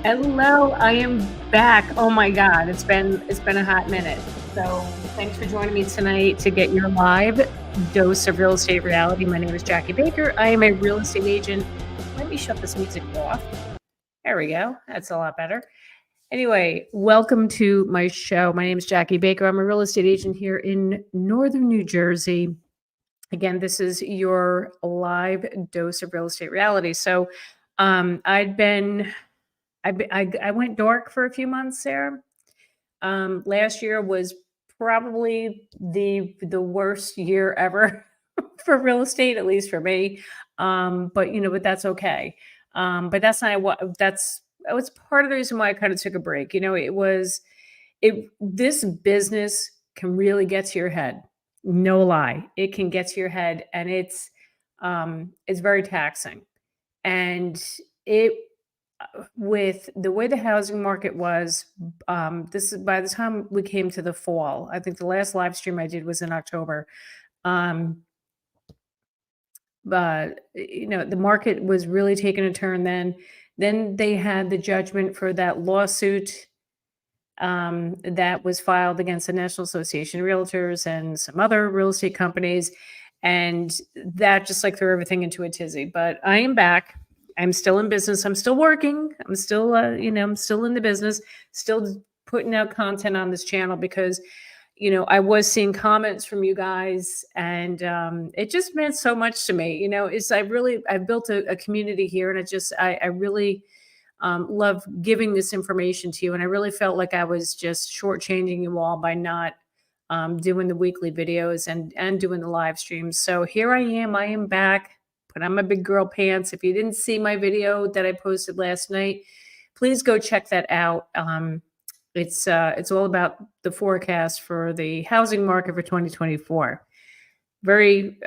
Hello, I am back. Oh my God, it's been a hot minute. So thanks for joining me tonight to get your live dose of real estate reality. My name is Jackie Baker. I am a real estate agent. Let me shut this music off. There we go. That's a lot better. Anyway, welcome to my show. My name is Jackie Baker. I'm a real estate agent here in northern New Jersey. Again, this is your live dose of real estate reality. So I went dark for a few months there. Last year was probably the worst year ever for real estate, at least for me. But that's okay. But that's not what that was part of the reason why I kind of took a break. This business can really get to your head. No lie, it can get to your head, and it's very taxing. And it with the way the housing market was, this is by the time we came to the fall. I think the last live stream I did was in October. Um, but the market was really taking a turn then. Then they had the judgment for that lawsuit that was filed against the National Association of Realtors and some other real estate companies. And that just like threw everything into a tizzy. But I am back. I'm still in business. I'm still working. I'm still, I'm still in the business, still putting out content on this channel because, I was seeing comments from you guys, and it just meant so much to me. I've built a community here, and I really love giving this information to you. And I really felt like I was just shortchanging you all by not doing the weekly videos and doing the live streams. So here I am back. Put on my big girl pants. If you didn't see my video that I posted last night, please go check that out. It's all about the forecast for the housing market for 2024. Very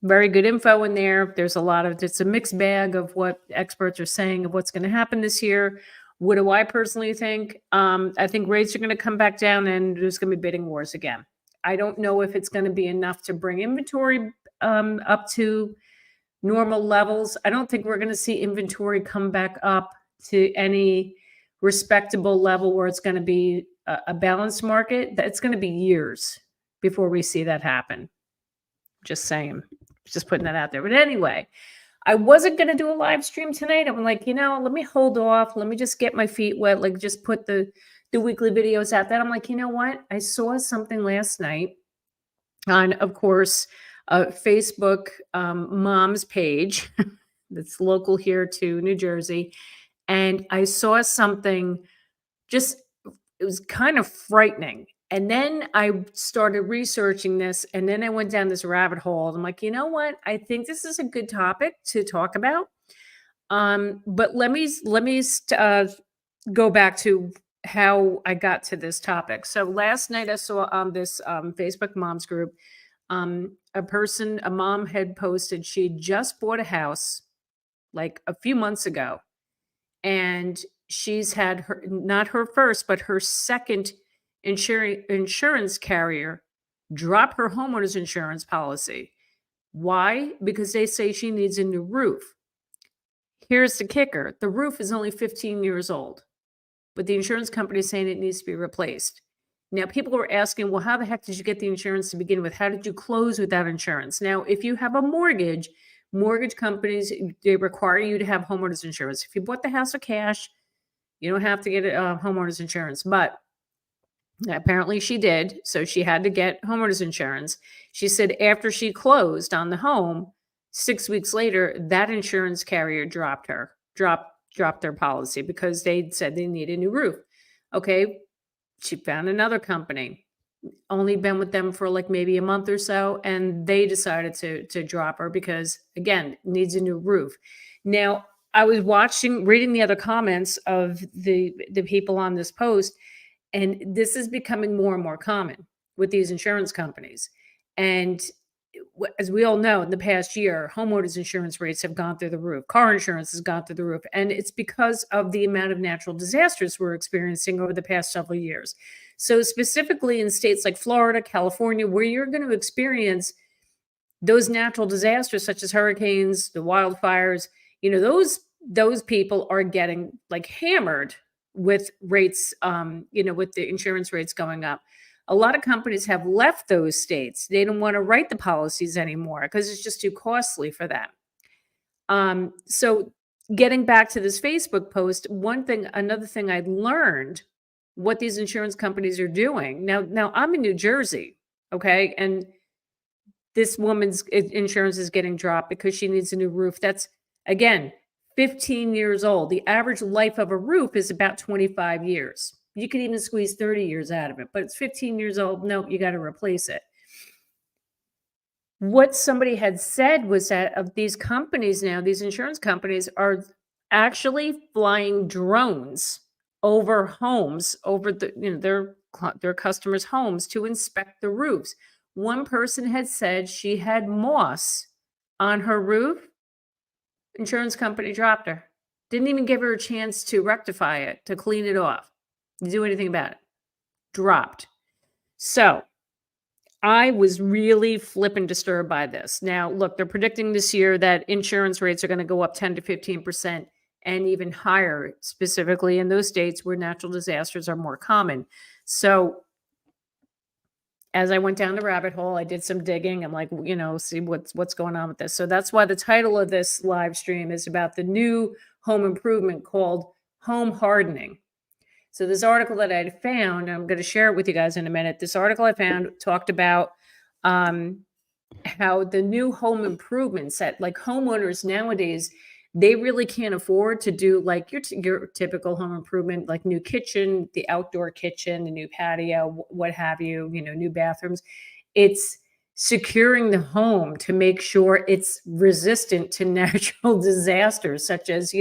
very good info in there. It's a mixed bag of what experts are saying of what's going to happen this year. What do I personally think? I think rates are going to come back down, and there's going to be bidding wars again. I don't know if it's going to be enough to bring inventory up to normal levels. I don't think we're going to see inventory come back up to any respectable level where it's going to be a balanced market. It's going to be years before we see that happen. Just saying, just putting that out there. But anyway, I wasn't going to do a live stream tonight. I'm like, let me hold off. Let me just get my feet wet. Like just put the weekly videos out there. I'm like, you know what? I saw something last night on, of course, Facebook mom's page that's local here to New Jersey. And I saw something it was kind of frightening. And then I started researching this, and then I went down this rabbit hole. And I'm like, you know what? I think this is a good topic to talk about. But let me go back to how I got to this topic. So last night I saw on this Facebook moms group, a mom had posted she had just bought a house like a few months ago, and she's had not her first but her second insurance carrier drop her homeowners insurance policy. Why? Because they say she needs a new roof. Here's the kicker: the roof is only 15 years old, but the insurance company is saying it needs to be replaced. Now, people were asking, well, how the heck did you get the insurance to begin with? How did you close without insurance? Now, if you have a mortgage companies, they require you to have homeowners insurance. If you bought the house for cash, you don't have to get homeowners insurance. But apparently she did, so she had to get homeowners insurance. She said after she closed on the home, 6 weeks later, that insurance carrier dropped their policy because they said they need a new roof. Okay. She found another company, only been with them for like maybe a month or so, and they decided to drop her because, again, needs a new roof. Now, I was reading the other comments of the people on this post, and this is becoming more and more common with these insurance companies. And as we all know, in the past year, homeowners insurance rates have gone through the roof. Car insurance has gone through the roof. And it's because of the amount of natural disasters we're experiencing over the past several years. So specifically in states like Florida, California, where you're going to experience those natural disasters such as hurricanes, the wildfires, those those people are getting like hammered with rates, with the insurance rates going up. A lot of companies have left those states. They don't want to write the policies anymore because it's just too costly for them. So getting back to this Facebook post, another thing I learned what these insurance companies are doing. Now I'm in New Jersey, okay? And this woman's insurance is getting dropped because she needs a new roof. That's, again, 15 years old. The average life of a roof is about 25 years. You could even squeeze 30 years out of it, but it's 15 years old. Nope, you got to replace it. What somebody had said was that of these companies now, these insurance companies are actually flying drones over homes, over their customers' homes to inspect the roofs. One person had said she had moss on her roof. Insurance company dropped her. Didn't even give her a chance to rectify it, to clean it off, to do anything about it. Dropped. So I was really flipping disturbed by this. Now, look, they're predicting this year that insurance rates are going to go up 10 to 15% and even higher, specifically in those states where natural disasters are more common. So as I went down the rabbit hole, I did some digging. I'm like, see what's going on with this. So that's why the title of this live stream is about the new home improvement called home hardening. So this article that I found, I'm going to share it with you guys in a minute. This article I found talked about how the new home improvements that like homeowners nowadays, they really can't afford to do like your typical home improvement, like new kitchen, the outdoor kitchen, the new patio, what have you, new bathrooms. It's securing the home to make sure it's resistant to natural disasters, such as,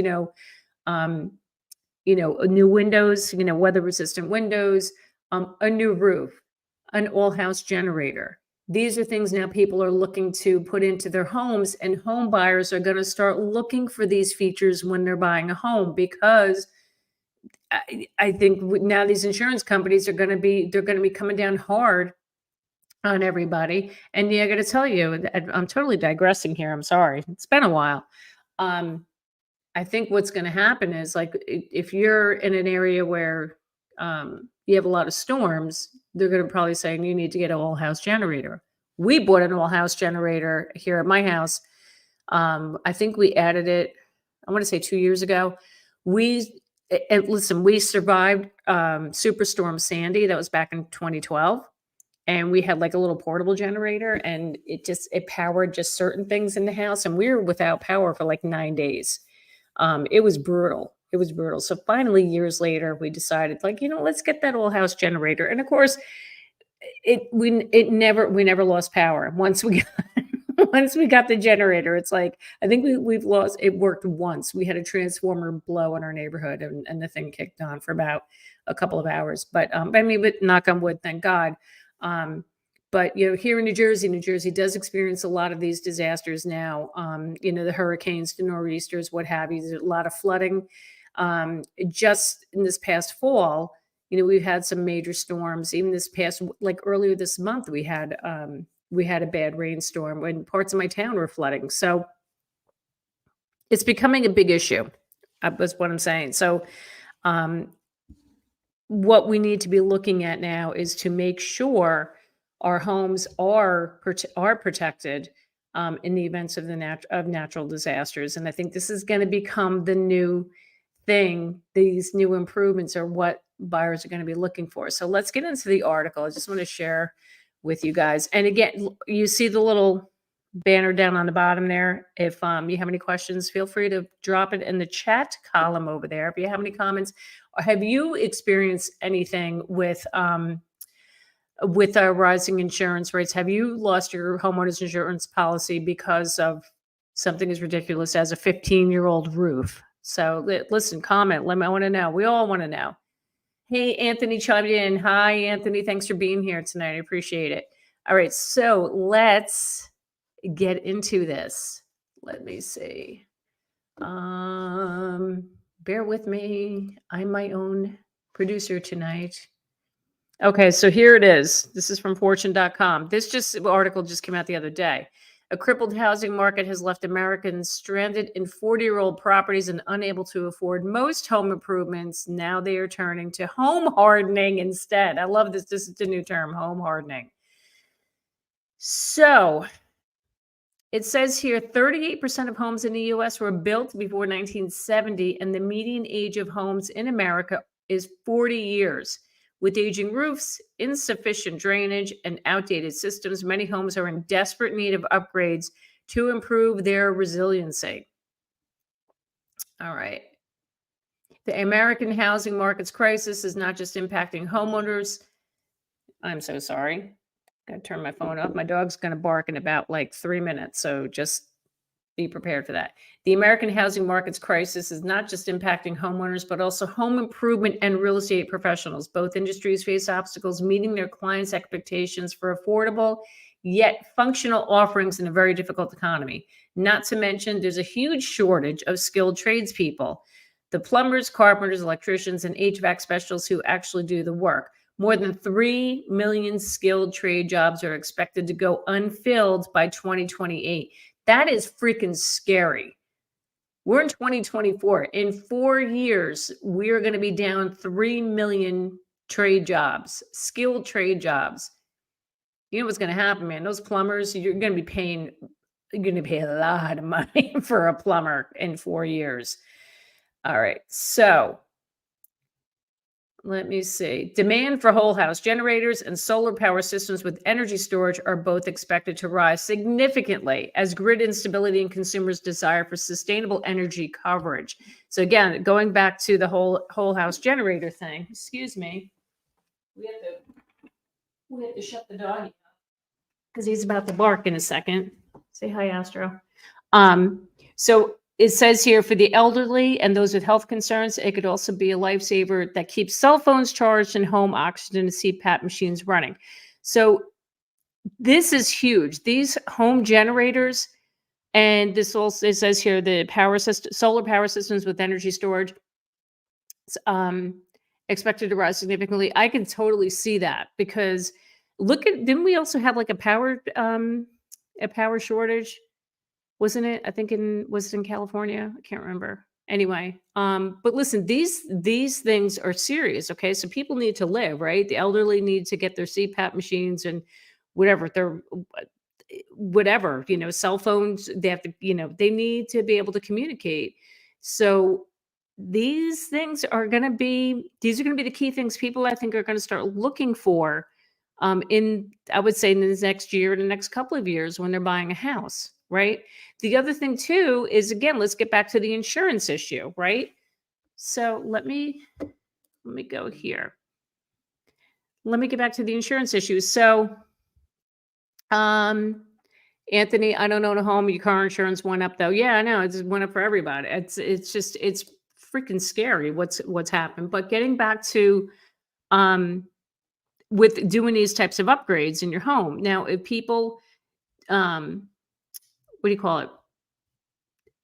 new windows, weather resistant windows, a new roof, an all house generator. These are things now people are looking to put into their homes, and home buyers are going to start looking for these features when they're buying a home, because I think now these insurance companies they're going to be coming down hard on everybody. And yeah, I got to tell you, I'm totally digressing here. I'm sorry. It's been a while. I think what's going to happen is like if you're in an area where you have a lot of storms, they're going to probably say you need to get an all house generator. We bought an all house generator here at my house. I think we added it, I want to say 2 years ago. We survived Superstorm Sandy. That was back in 2012. And we had like a little portable generator, and it powered just certain things in the house. And we were without power for like 9 days. It was brutal. It was brutal. So finally, years later, we decided let's get that all house generator. And of course, we never lost power. Once we got the generator, it's like, I think we've lost, it worked once. We had a transformer blow in our neighborhood, and the thing kicked on for about a couple of hours. But knock on wood, thank God. But here in New Jersey does experience a lot of these disasters now. The hurricanes, the nor'easters, what have you. There's a lot of flooding. Just in this past fall, we've had some major storms. Even this past, like earlier this month, we had a bad rainstorm when parts of my town were flooding. So it's becoming a big issue. That's what I'm saying. So what we need to be looking at now is to make sure our homes are protected in the events of natural disasters. And I think this is going to become the new thing. These new improvements are what buyers are going to be looking for. So let's get into the article. I just want to share with you guys. And again, you see the little banner down on the bottom there. If you have any questions, feel free to drop it in the chat column over there. If you have any comments, or have you experienced anything with our rising insurance rates? Have you lost your homeowner's insurance policy because of something as ridiculous as a 15-year-old roof? So listen, comment. I want to know. We all want to know. Hey, Anthony chimed in. Hi, Anthony. Thanks for being here tonight. I appreciate it. All right, so let's get into this. Let me see. Bear with me. I'm my own producer tonight. Okay, so here it is. This is from fortune.com. This article just came out the other day. A crippled housing market has left Americans stranded in 40-year-old properties and unable to afford most home improvements. Now they are turning to home hardening instead. I love this. This is the new term, home hardening. So it says here 38% of homes in the US were built before 1970, and the median age of homes in America is 40 years. With aging roofs, insufficient drainage, and outdated systems, many homes are in desperate need of upgrades to improve their resiliency. All right. The American housing market's crisis is not just impacting homeowners. I'm so sorry. Gotta turn my phone off. My dog's gonna bark in about like 3 minutes, so just be prepared for that. The American housing market's crisis is not just impacting homeowners, but also home improvement and real estate professionals. Both industries face obstacles meeting their clients' expectations for affordable yet functional offerings in a very difficult economy. Not to mention, there's a huge shortage of skilled tradespeople, the plumbers, carpenters, electricians, and HVAC specialists who actually do the work. More than 3 million skilled trade jobs are expected to go unfilled by 2028. That is freaking scary. We're in 2024. In 4 years, we're going to be down 3 million trade jobs, skilled trade jobs. You know what's going to happen, man? Those plumbers, you're going to pay a lot of money for a plumber in 4 years. All right. So let me see. Demand for whole house generators and solar power systems with energy storage are both expected to rise significantly as grid instability and consumers' desire for sustainable energy coverage. So again, going back to the whole house generator thing, excuse me, we have to shut the dog because he's about to bark in a second. Say hi, Astro. So it says here for the elderly and those with health concerns, it could also be a lifesaver that keeps cell phones charged and home oxygen and CPAP machines running. So this is huge. These home generators, and this also it says here the power system, solar power systems with energy storage, expected to rise significantly. I can totally see that because didn't we also have like a power shortage? Wasn't it? I think was it in California? I can't remember. Anyway, but listen, these things are serious. Okay, so people need to live, right? The elderly need to get their CPAP machines and whatever cell phones. They have to, they need to be able to communicate. So these things are going to be the key things people I think are going to start looking for I would say in this next year, the next couple of years when they're buying a house, right? The other thing too is, again, let's get back to the insurance issue, right? So let me go here. Let me get back to the insurance issue. So, Anthony, I don't own a home. Your car insurance went up though. Yeah, I know. It just went up for everybody. It's freaking scary what's happened. But getting back to, with doing these types of upgrades in your home. Now, if people, what do you call it?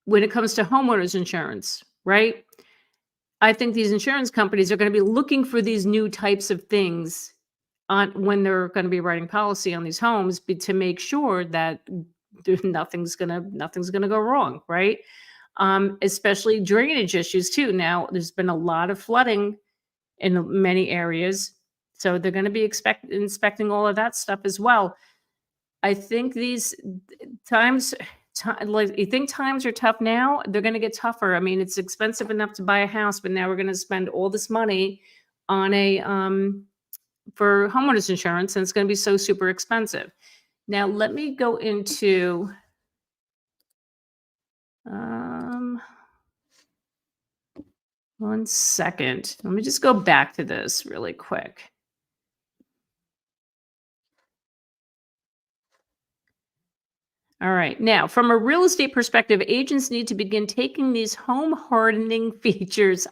When it comes to homeowners insurance, right? I think these insurance companies are going to be looking for these new types of things when they're going to be writing policy on these homes to make sure that nothing's going to go wrong, right? Especially drainage issues too. Now, there's been a lot of flooding in many areas. So they're going to be inspecting all of that stuff as well. I think these times, like you think times are tough now, they're going to get tougher. I mean, it's expensive enough to buy a house, but now we're going to spend all this money on for homeowners insurance, and it's going to be so super expensive. Now, let me go into, one second. Let me just go back to this really quick. All right. Now, from a real estate perspective, agents need to begin taking these home hardening features.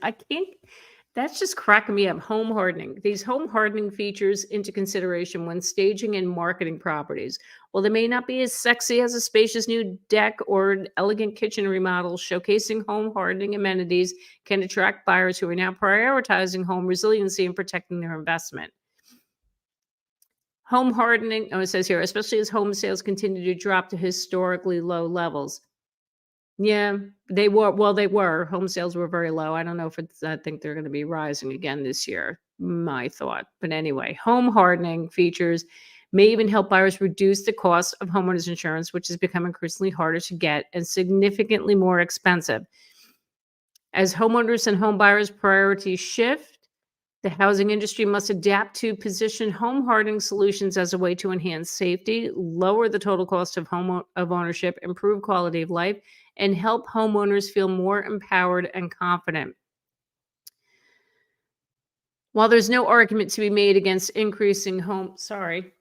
That's just cracking me up. Home hardening. These home hardening features into consideration when staging and marketing properties. While they may not be as sexy as a spacious new deck or an elegant kitchen remodel, showcasing home hardening amenities can attract buyers who are now prioritizing home resiliency and protecting their investment. Home hardening, oh, it says here, especially as home sales continue to drop to historically low levels. Yeah, they were. Well, they were. Home sales were very low. I don't know if it's, I think they're going to be rising again this year. My thought. But anyway, home hardening features may even help buyers reduce the cost of homeowners insurance, which has become increasingly harder to get and significantly more expensive. As homeowners and home buyers' priorities shift, the housing industry must adapt to position home hardening solutions as a way to enhance safety, lower the total cost of of ownership, improve quality of life, and help homeowners feel more empowered and confident. While there's no argument to be made against increasing home, sorry.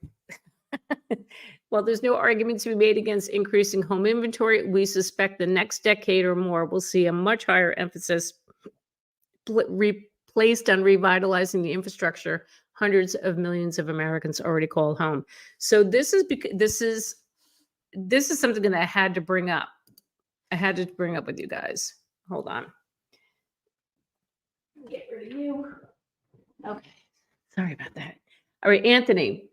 While there's no argument to be made against increasing home inventory, we suspect the next decade or more will see a much higher emphasis placed on revitalizing the infrastructure hundreds of millions of Americans already call home. So this is this is something that I had to bring up. I had to bring up with you guys. Hold on. Get rid of you. Okay. Sorry about that. All right, Anthony.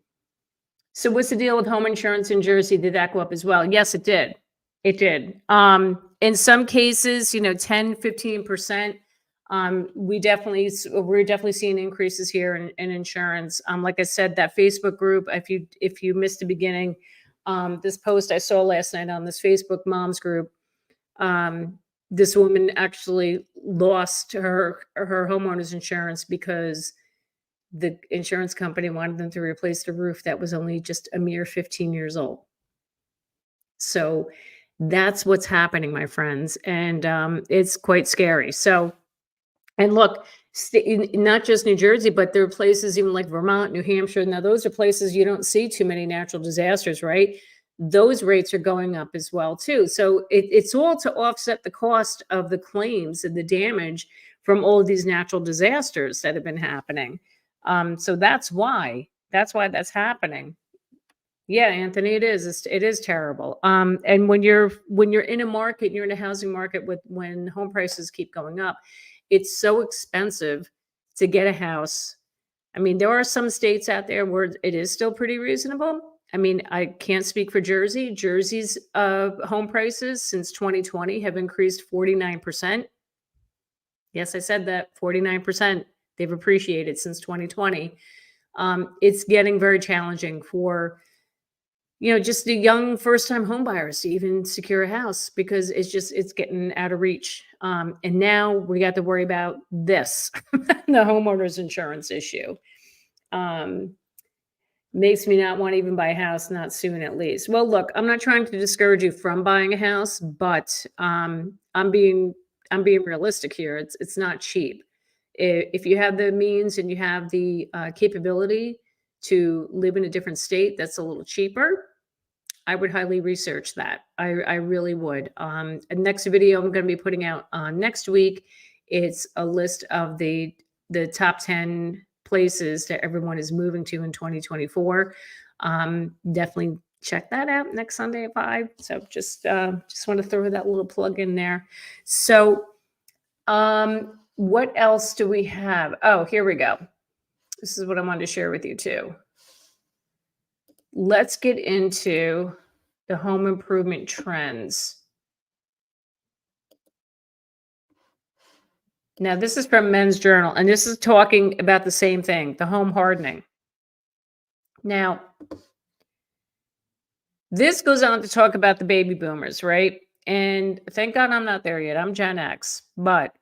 So what's the deal with home insurance in Jersey? Did that go up as well? Yes, it did. It did. In some cases, 10, 15%. We're definitely seeing increases here in insurance. Like I said, that Facebook group, if you missed the beginning, this post I saw last night on this Facebook moms group, this woman actually lost her homeowner's insurance because the insurance company wanted them to replace the roof that was only just a mere 15 years old. So that's what's happening, my friends. And it's quite scary. So, and look, not just New Jersey, but there are places even like Vermont, New Hampshire. Now, those are places you don't see too many natural disasters, right? Those rates are going up as well, too. So it's all to offset the cost of the claims and the damage from all of these natural disasters that have been happening. So that's why that's happening. Yeah, Anthony, it is. It is terrible. And when you're in a market, you're in a housing market when home prices keep going up, it's so expensive to get a house. I mean, there are some states out there where it is still pretty reasonable. I mean, I can't speak for Jersey. Jersey's home prices since 2020 have increased 49%. Yes, I said that, 49%. They've appreciated since 2020. It's getting very challenging for just the young first-time home buyers to even secure a house because it's getting out of reach. And now we got to worry about this, the homeowner's insurance issue. Makes me not want to even buy a house, not soon at least. Well, look, I'm not trying to discourage you from buying a house, but I'm being realistic here. It's not cheap. If you have the means and you have the capability to live in a different state that's a little cheaper, I would highly research that. I really would. The next video I'm going to be putting out next week, it's a list of the top 10 places that everyone is moving to in 2024. Definitely check that out next Sunday at 5. So just want to throw that little plug in there. So what else do we have? Oh, here we go. This is what I wanted to share with you too. Let's get into the home improvement trends. Now, this is from Men's Journal, and this is talking about the same thing, the home hardening. Now, this goes on to talk about the baby boomers, right? And thank God I'm not there yet. I'm Gen X, but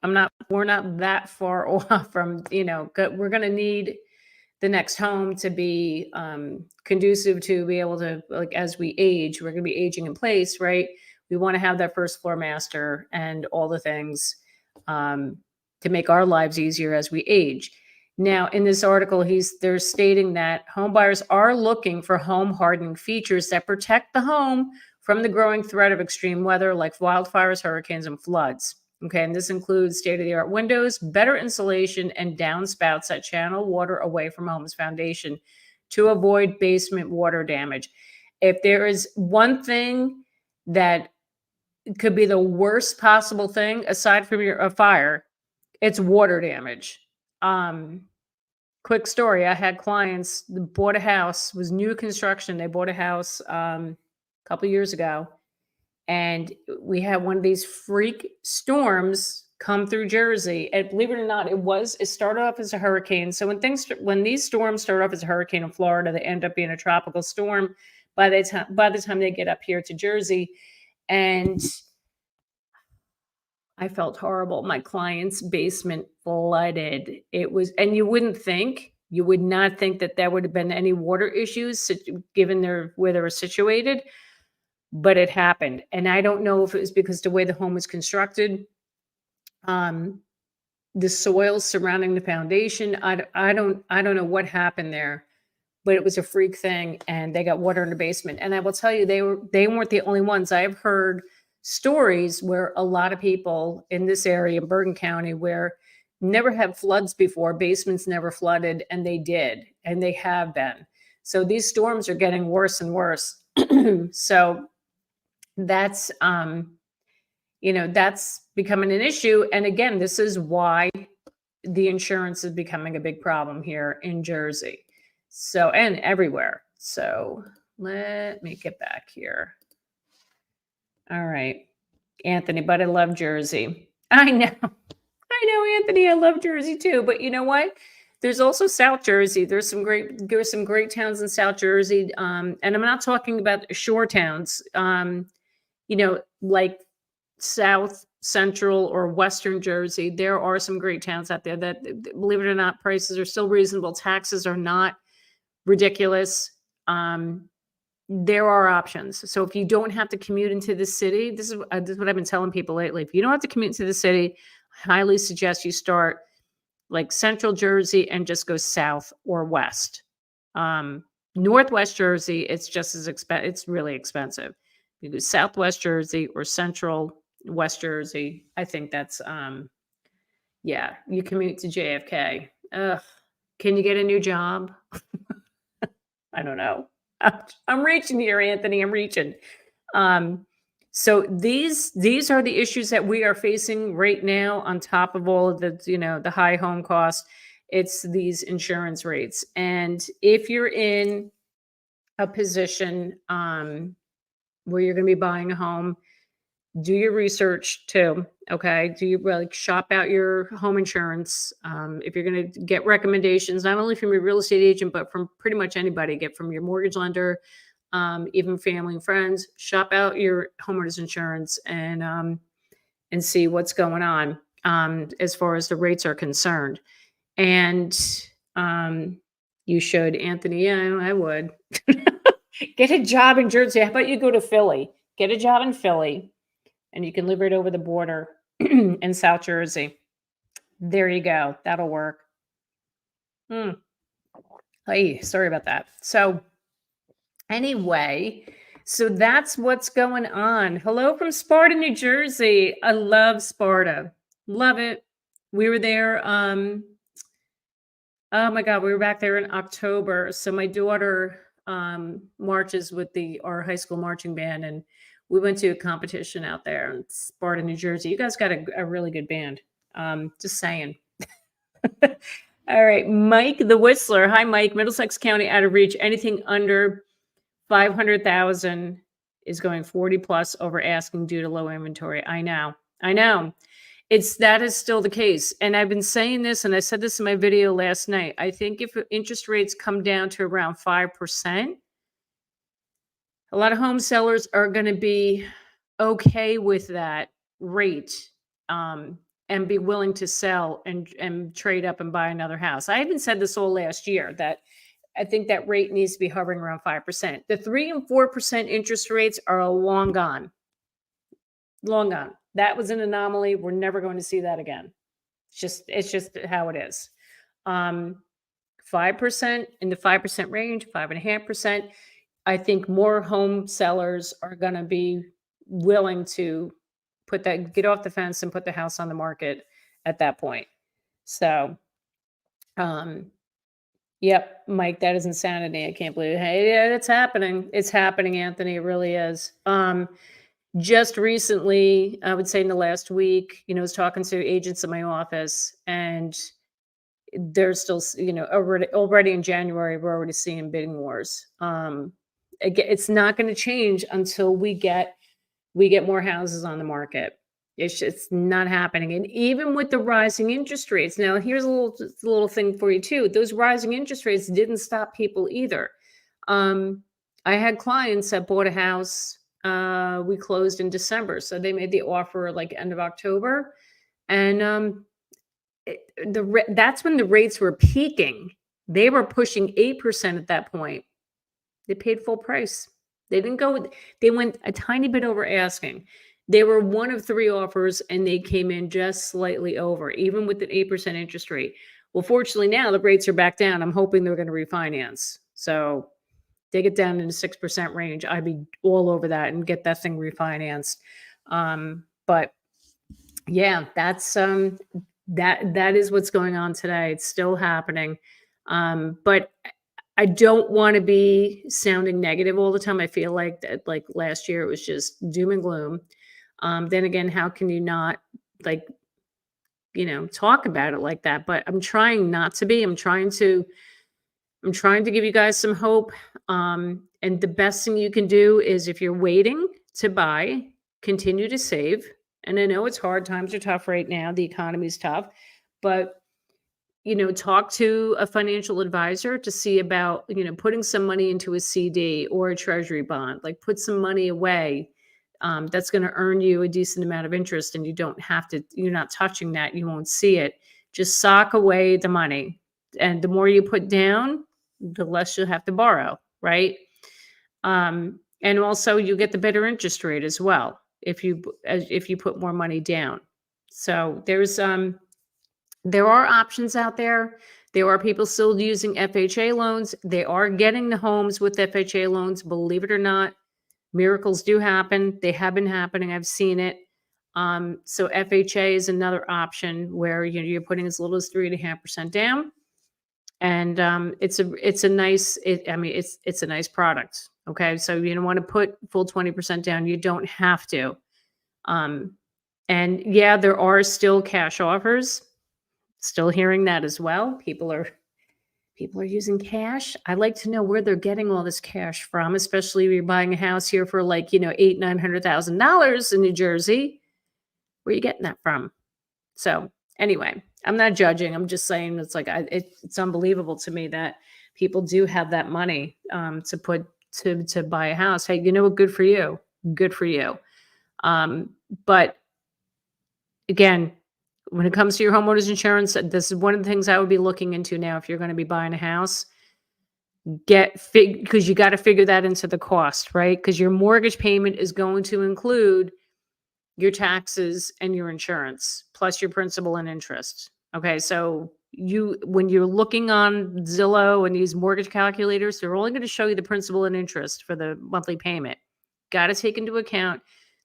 we're not that far off from, we're going to need the next home to be conducive to be able to, like, as we age, we're going to be aging in place, right? We want to have that first floor master and all the things to make our lives easier as we age. Now, in this article, they're stating that home buyers are looking for home hardening features that protect the home from the growing threat of extreme weather like wildfires, hurricanes, and floods. Okay, and this includes state-of-the-art windows, better insulation, and downspouts that channel water away from a home's foundation to avoid basement water damage. If there is one thing that could be the worst possible thing aside from a fire, it's water damage. quick story. I had clients that bought a house, was new construction. They bought a house a couple years ago, and we had one of these freak storms come through Jersey. And believe it or not, it started off as a hurricane. So when these storms start off as a hurricane in Florida, they end up being a tropical storm by the time they get up here to Jersey. And I felt horrible. My client's basement flooded. And you would not think that there would have been any water issues given where they were situated, but it happened. And I don't know if it was because the way the home was constructed, the soil surrounding the foundation. I don't know what happened there, but it was a freak thing, and they got water in the basement. And I will tell you, they weren't the only ones. I have heard stories where a lot of people in this area in Bergen County where never had floods before, basements never flooded, and they did, and they have been. So these storms are getting worse and worse. So that's that's becoming an issue. And again, this is why the insurance is becoming a big problem here in Jersey. So, and everywhere. So let me get back here. All right, Anthony, but I love Jersey. I know, Anthony, I love Jersey too. But you know what? There's also South Jersey. There's some great towns in South Jersey. And I'm not talking about shore towns. Like South, Central, or Western Jersey. There are some great towns out there that, believe it or not, prices are still reasonable. Taxes are not ridiculous. There are options. So if you don't have to commute into the city, this is what I've been telling people lately. If you don't have to commute into the city, I highly suggest you start like Central Jersey and just go south or west. Northwest Jersey, it's just as expensive. It's really expensive. You go Southwest Jersey or Central West Jersey. I think that's you commute to JFK. Can you get a new job? I don't know. I'm reaching here, Anthony. I'm reaching. So these are the issues that we are facing right now. On top of all of the high home costs, it's these insurance rates. And if you're in a position where you're going to be buying a home, do your research too. Okay. Do you shop out your home insurance? If you're going to get recommendations, not only from your real estate agent, but from pretty much anybody, get from your mortgage lender, even family and friends, shop out your homeowners insurance and see what's going on as far as the rates are concerned. And you should, Anthony. Yeah, I would. Get a job in Jersey. How about you go to Philly? Get a job in Philly. And you can live right over the border in South Jersey. There you go. That'll work. Hey, sorry about that. So anyway, so that's what's going on. Hello from Sparta, New Jersey. I love Sparta. Love it. We were there. Oh my God, we were back there in October. So my daughter marches with our high school marching band, and we went to a competition out there in Sparta, New Jersey. You guys got a really good band. Just saying. All right. Mike the Whistler. Hi, Mike. Middlesex County out of reach. Anything under 500,000 is going 40 plus over asking due to low inventory. I know. That is still the case. And I've been saying this, and I said this in my video last night. I think if interest rates come down to around 5%, a lot of home sellers are going to be okay with that rate and be willing to sell and trade up and buy another house. I even said this all last year that I think that rate needs to be hovering around 5%. The 3% and 4% interest rates are long gone. Long gone. That was an anomaly. We're never going to see that again. It's just how it is. 5% in the 5% range, 5.5%. I think more home sellers are going to be willing to get off the fence and put the house on the market at that point. So, yep, Mike, that is insanity. I can't believe it. Hey, yeah, it's happening. It's happening, Anthony. It really is. Just recently, I would say in the last week, I was talking to agents in my office, and There's still, already in January, we're already seeing bidding wars. Again, it's not going to change until we get more houses on the market. It's just not happening. And even with the rising interest rates, now here's a little thing for you too. Those rising interest rates didn't stop people either. I had clients that bought a house. We closed in December, so they made the offer like end of October, and that's when the rates were peaking. They were pushing 8% at that point. They paid full price. They went a tiny bit over asking. They were one of 3 offers, and they came in just slightly over, even with an 8% interest rate. Well, fortunately, now the rates are back down. I'm hoping they're going to refinance. So they get down in the 6% range, I'd be all over that and get that thing refinanced. But yeah, that is what's going on today. It's still happening. But I don't want to be sounding negative all the time. I feel like that, like last year, it was just doom and gloom. Then again, how can you not, like, talk about it like that? But I'm trying not to be. I'm trying to give you guys some hope. And the best thing you can do is, if you're waiting to buy, continue to save. And I know it's hard. Times are tough right now. The economy's tough. But talk to a financial advisor to see about, putting some money into a CD or a treasury bond. Like, put some money away. That's going to earn you a decent amount of interest, and you're not touching that. You won't see it. Just sock away the money. And the more you put down, the less you'll have to borrow, right? And also you get the better interest rate as well if you put more money down. So there are options out there. There are people still using FHA loans. They are getting the homes with FHA loans, believe it or not. Miracles do happen. They have been happening. I've seen it. So FHA is another option where you're putting as little as 3.5% down. And it's a nice product. Okay. So you don't want to put full 20% down. You don't have to. And yeah, there are still cash offers. Still hearing that as well. People are using cash. I like to know where they're getting all this cash from, especially if you're buying a house here for like, $800,000-$900,000 in New Jersey. Where are you getting that from? So anyway, I'm not judging. I'm just saying it's like it's unbelievable to me that people do have that money to put to buy a house. Hey, you know what? Good for you. Good for you. But again, when it comes to your homeowner's insurance, this is one of the things I would be looking into now if you're going to be buying a house. Because you got to figure that into the cost, right? Because your mortgage payment is going to include your taxes and your insurance, plus your principal and interest. Okay, so when you're looking on Zillow and these mortgage calculators, they're only going to show you the principal and interest for the monthly payment. Got to take into account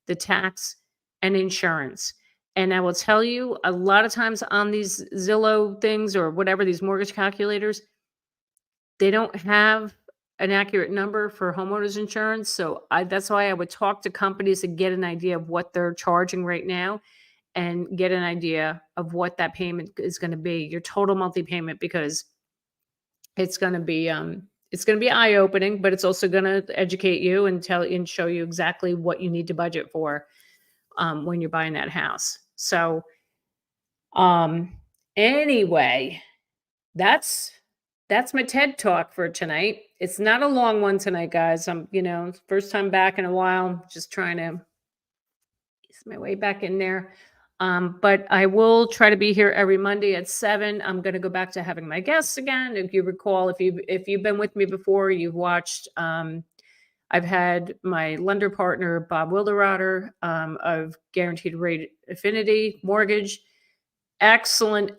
the tax and insurance. And I will tell you, a lot of times on these Zillow things or whatever, these mortgage calculators, they don't have an accurate number for homeowners insurance. So that's why I would talk to companies to get an idea of what they're charging right now and get an idea of what that payment is going to be, your total monthly payment, because it's going to be eye-opening, but it's also going to educate you and show you exactly what you need to budget for when you're buying that house. So anyway, that's my TED Talk for tonight. It's not a long one tonight, guys. I'm, first time back in a while, just trying to ease my way back in there. But I will try to be here every Monday at 7. I'm going to go back to having my guests again. If you recall, if you've been with me before, you've watched, I've had my lender partner, Bob Wilderotter, of Guaranteed Rate Affinity Mortgage. Excellent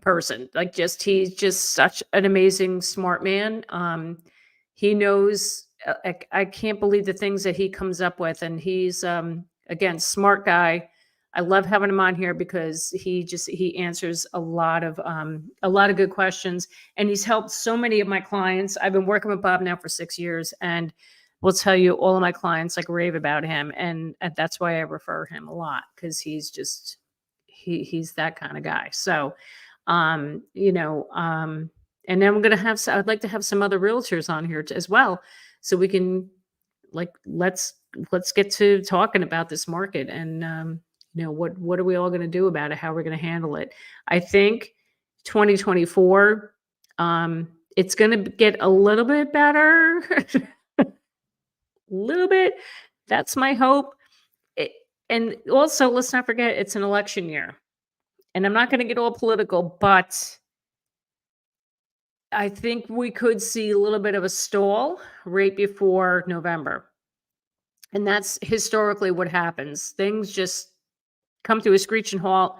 person. Like, he's just such an amazing, smart man. He knows, I can't believe the things that he comes up with. And he's, again, smart guy. I love having him on here because he answers a lot of good questions, and he's helped so many of my clients. I've been working with Bob now for 6 years, and will tell you all of my clients like rave about him. And that's why I refer him a lot, because he's He's that kind of guy. So, you know, and then I'm gonna have. I'd like to have some other realtors on here as well, so we can like let's get to talking about this market and you know what are we all going to do about it, how we're going to handle it. I think 2024 it's going to get a little bit better. A little bit, that's my hope. It, and also let's not forget it's an election year, and I'm not going to get all political, but I think we could see a little bit of a stall right before November. And that's historically what happens. Things just come to a screeching halt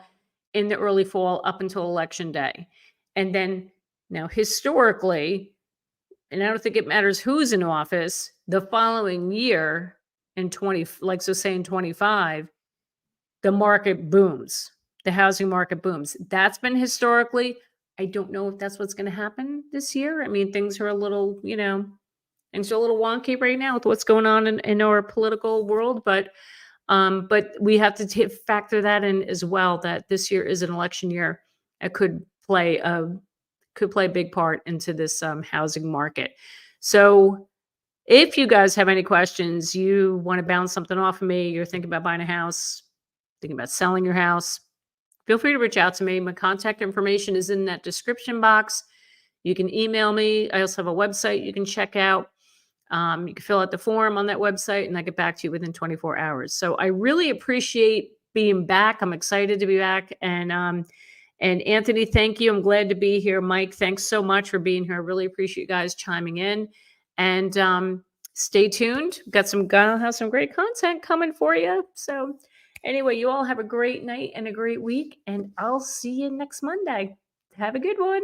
in the early fall up until election day. And then now historically, and I don't think it matters who's in office, the following year in 20, like so say in 25, the market booms. The housing market booms. That's been historically. I don't know if that's what's going to happen this year. I mean, things are a little, you know, things are a little wonky right now with what's going on in our political world, but we have to factor that in as well. That this year is an election year. It could play a big part into this housing market. So, if you guys have any questions, you want to bounce something off of me, you're thinking about buying a house, thinking about selling your house, feel free to reach out to me. My contact information is in that description box. You can email me. I also have a website you can check out. You can fill out the form on that website and I get back to you within 24 hours. So I really appreciate being back. I'm excited to be back. And Anthony, thank you. I'm glad to be here. Mike, thanks so much for being here. I really appreciate you guys chiming in. And stay tuned. Gonna have some great content coming for you. So anyway, you all have a great night and a great week. And I'll see you next Monday. Have a good one.